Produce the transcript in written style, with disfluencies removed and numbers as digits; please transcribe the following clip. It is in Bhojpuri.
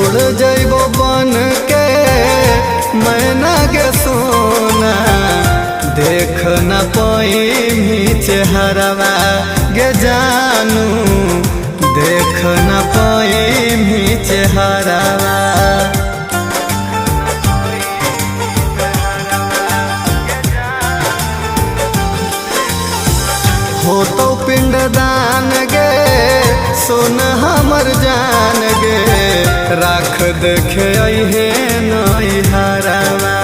उड़ जइबो बन के मैना के सोना, देख न पाई चेहरवा गे जानू, देख न पाई चेहरवा। हो तो पिंडदान गे सोन हमर जान गे, राख देखे अहे नैहरवा।